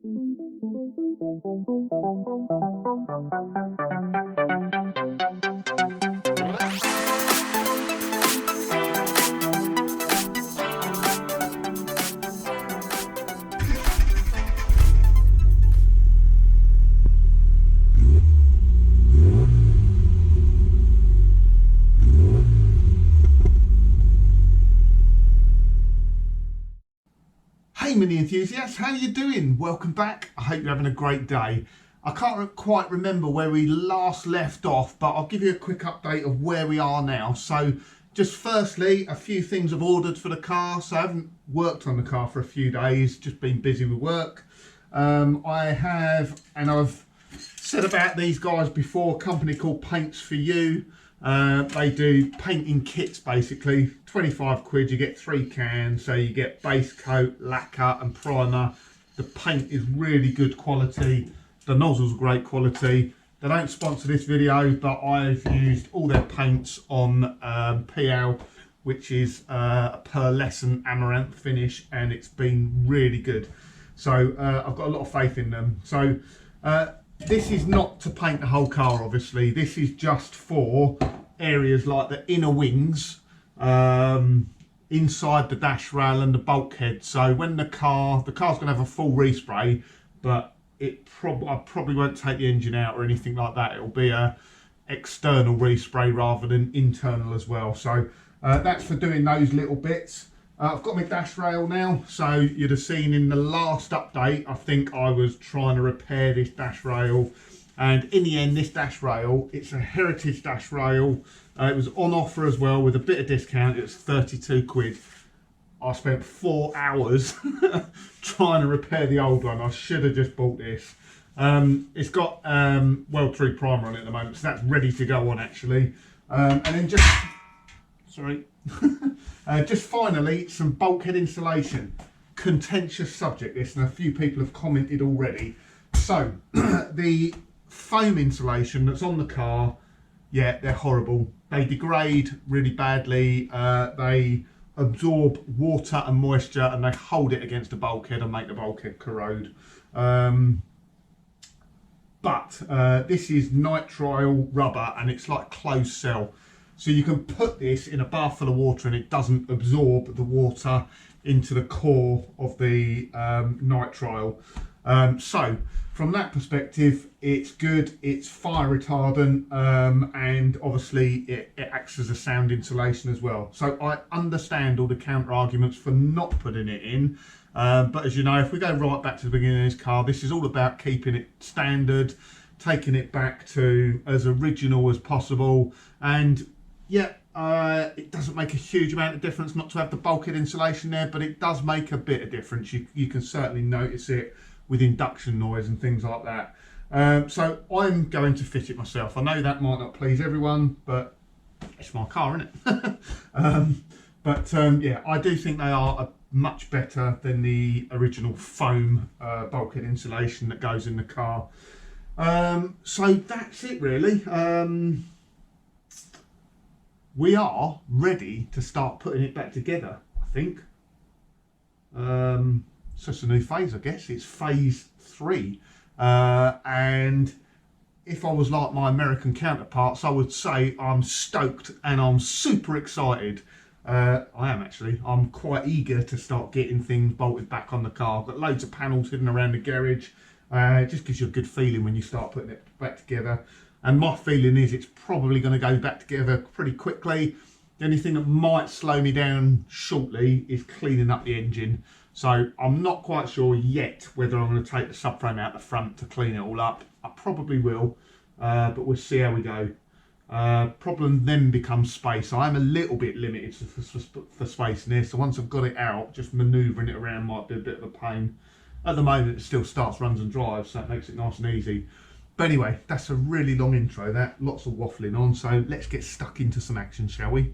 Hey Mini enthusiasts, how you doing? Welcome back. I hope you're having a great day. I can't quite remember where we last left off, but I'll give you a quick update of where we are now. So just firstly, a few things I've ordered for the car. So I haven't worked on the car for a few days, just been busy with work. I've said about these guys before, a company called Paints For You. They do painting kits basically, 25 quid, you get 3 cans, so you get base coat, lacquer and primer. The paint is really good quality, the nozzle's great quality. They don't sponsor this video, but I've used all their paints on PL, which is a pearlescent amaranth finish, and it's been really good. So I've got a lot of faith in them. So this is not to paint the whole car, obviously. This is just for areas like the inner wings, inside the dash rail and the bulkhead. So when the car's going to have a full respray, but I probably won't take the engine out or anything like that. It'll be a external respray rather than internal as well. So that's for doing those little bits. I've got my dash rail now, so you'd have seen in the last update, I think I was trying to repair this dash rail, and in the end this dash rail, it's a heritage dash rail. It was on offer as well with a bit of discount. It was 32 quid. I spent 4 hours trying to repair the old one. I should have just bought this. It's got World 3 primer on it at the moment, so that's ready to go on actually. And then just finally, some bulkhead insulation. Contentious subject this, and a few people have commented already. So the foam insulation that's on the car, yeah, they're horrible. They degrade really badly. They absorb water and moisture, and they hold it against the bulkhead and make the bulkhead corrode. But this is nitrile rubber, and it's like closed cell. So you can put this in a bath full of water and it doesn't absorb the water into the core of the nitrile. So from that perspective, it's good, it's fire retardant, and obviously it acts as a sound insulation as well. So I understand all the counter arguments for not putting it in. But as you know, if we go right back to the beginning of this car, this is all about keeping it standard, taking it back to as original as possible. And yeah, it doesn't make a huge amount of difference not to have the bulkhead insulation there, but it does make a bit of difference. You can certainly notice it with induction noise and things like that. So I'm going to fit it myself. I know that might not please everyone, but it's my car, isn't it? Yeah, I do think they are much better than the original foam bulkhead insulation that goes in the car. So that's it really. We are ready to start putting it back together, I think. So it's a new phase, I guess. It's phase 3. And if I was like my American counterparts, I would say I'm stoked and I'm super excited. I am actually. I'm quite eager to start getting things bolted back on the car. I've got loads of panels hidden around the garage. It just gives you a good feeling when you start putting it back together. And my feeling is it's probably going to go back together pretty quickly. The only thing that might slow me down shortly is cleaning up the engine. So I'm not quite sure yet whether I'm going to take the subframe out the front to clean it all up. I probably will, but we'll see how we go. Problem then becomes space. I am a little bit limited for space in this, so once I've got it out, just manoeuvring it around might be a bit of a pain. At the moment it still starts, runs and drives, so that makes it nice and easy. But anyway, that's a really long intro, that. Lots of waffling on, so let's get stuck into some action, shall we?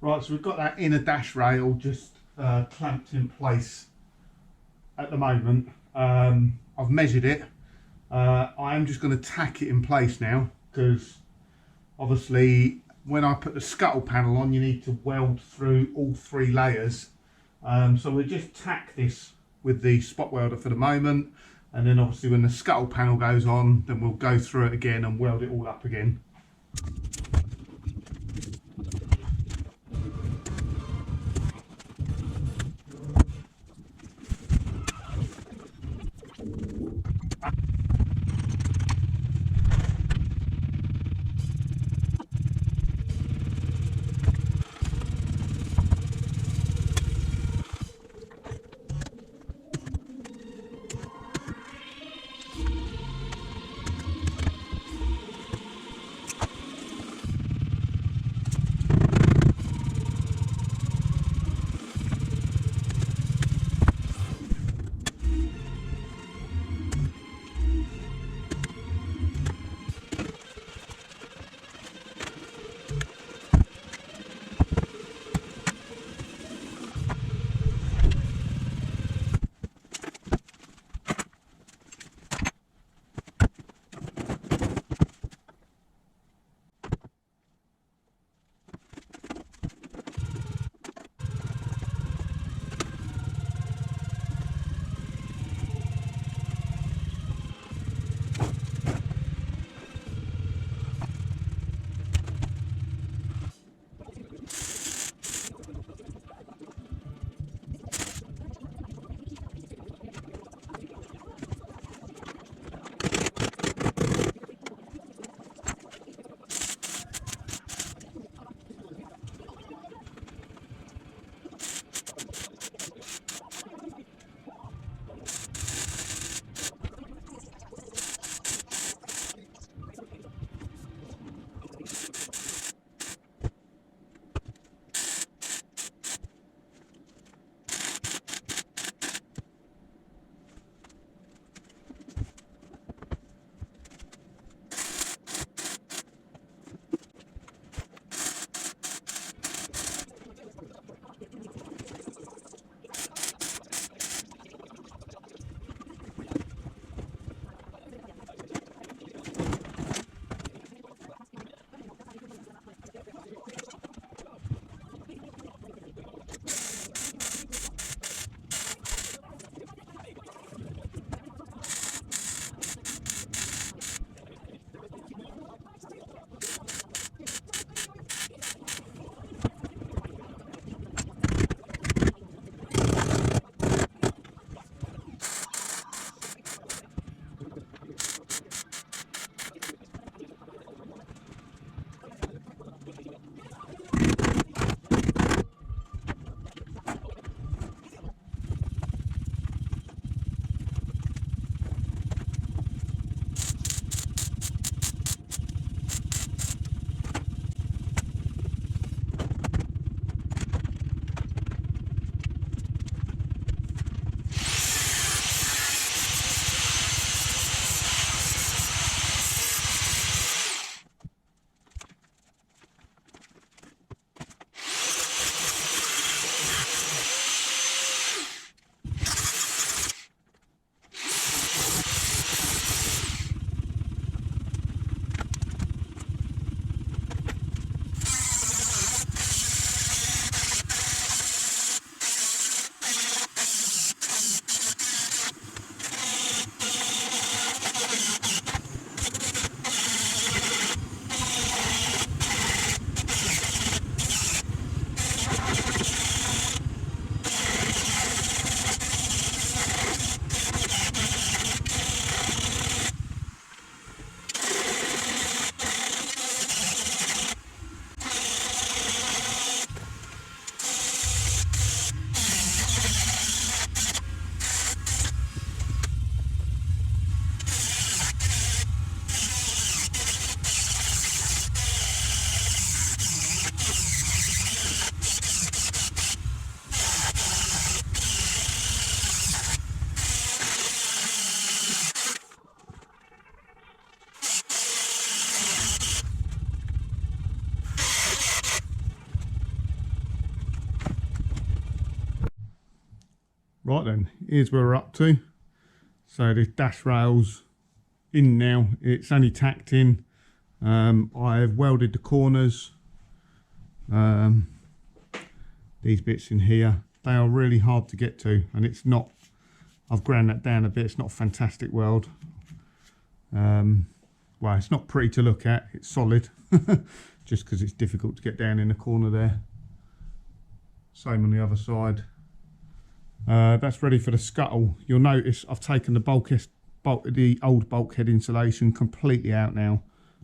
Right, so we've got that inner dash rail just clamped in place at the moment. I've measured it. I am just going to tack it in place now, because obviously when I put the scuttle panel on, you need to weld through all 3 layers. So we'll just tack this with the spot welder for the moment, and then obviously when the scuttle panel goes on, then we'll go through it again and weld it all up again. Right then, here's where we're up to. So the dash rail's in now, it's only tacked in. I've welded the corners. These bits in here, they are really hard to get to, and it's not, I've ground that down a bit, it's not a fantastic weld. Well, it's not pretty to look at, it's solid, just because it's difficult to get down in the corner there. Same on the other side. That's ready for the scuttle. You'll notice I've taken the old bulkhead insulation completely out now.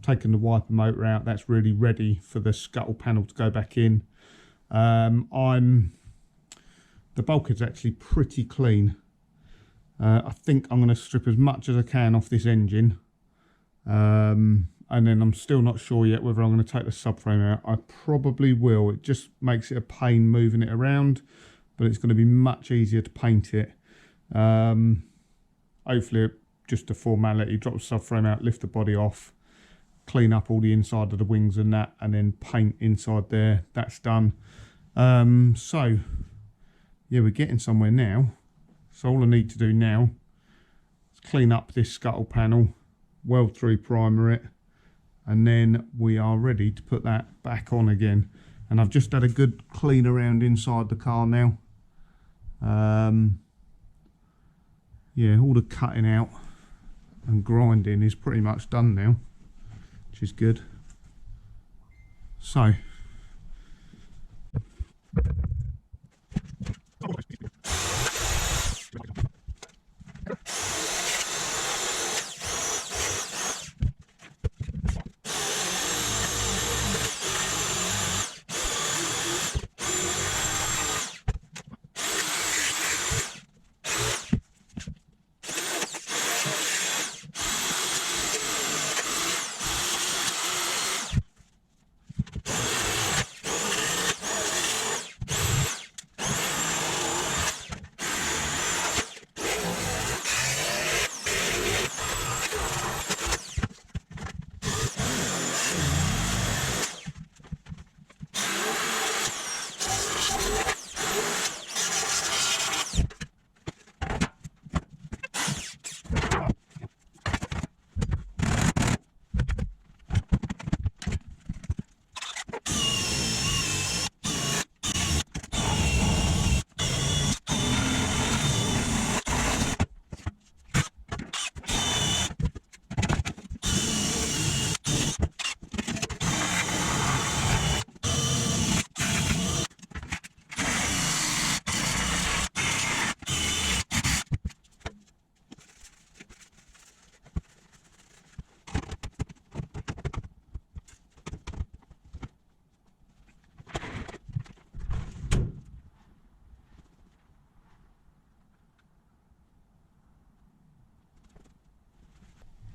Taken the wiper motor out. That's really ready for the scuttle panel to go back in. The bulkhead's actually pretty clean. I think I'm going to strip as much as I can off this engine, and then I'm still not sure yet whether I'm going to take the subframe out. I probably will. It just makes it a pain moving it around, but it's going to be much easier to paint it. Hopefully just a formality, drop the subframe out, lift the body off, clean up all the inside of the wings and that, and then paint inside there. That's done. So yeah, we're getting somewhere now. So all I need to do now is clean up this scuttle panel, weld through primer it, and then we are ready to put that back on again. And I've just had a good clean around inside the car now. Yeah, all the cutting out and grinding is pretty much done now, which is good. So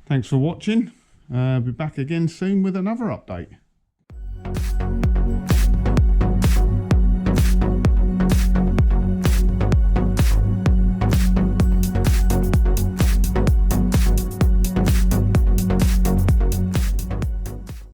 thanks for watching. Be back again soon with another update.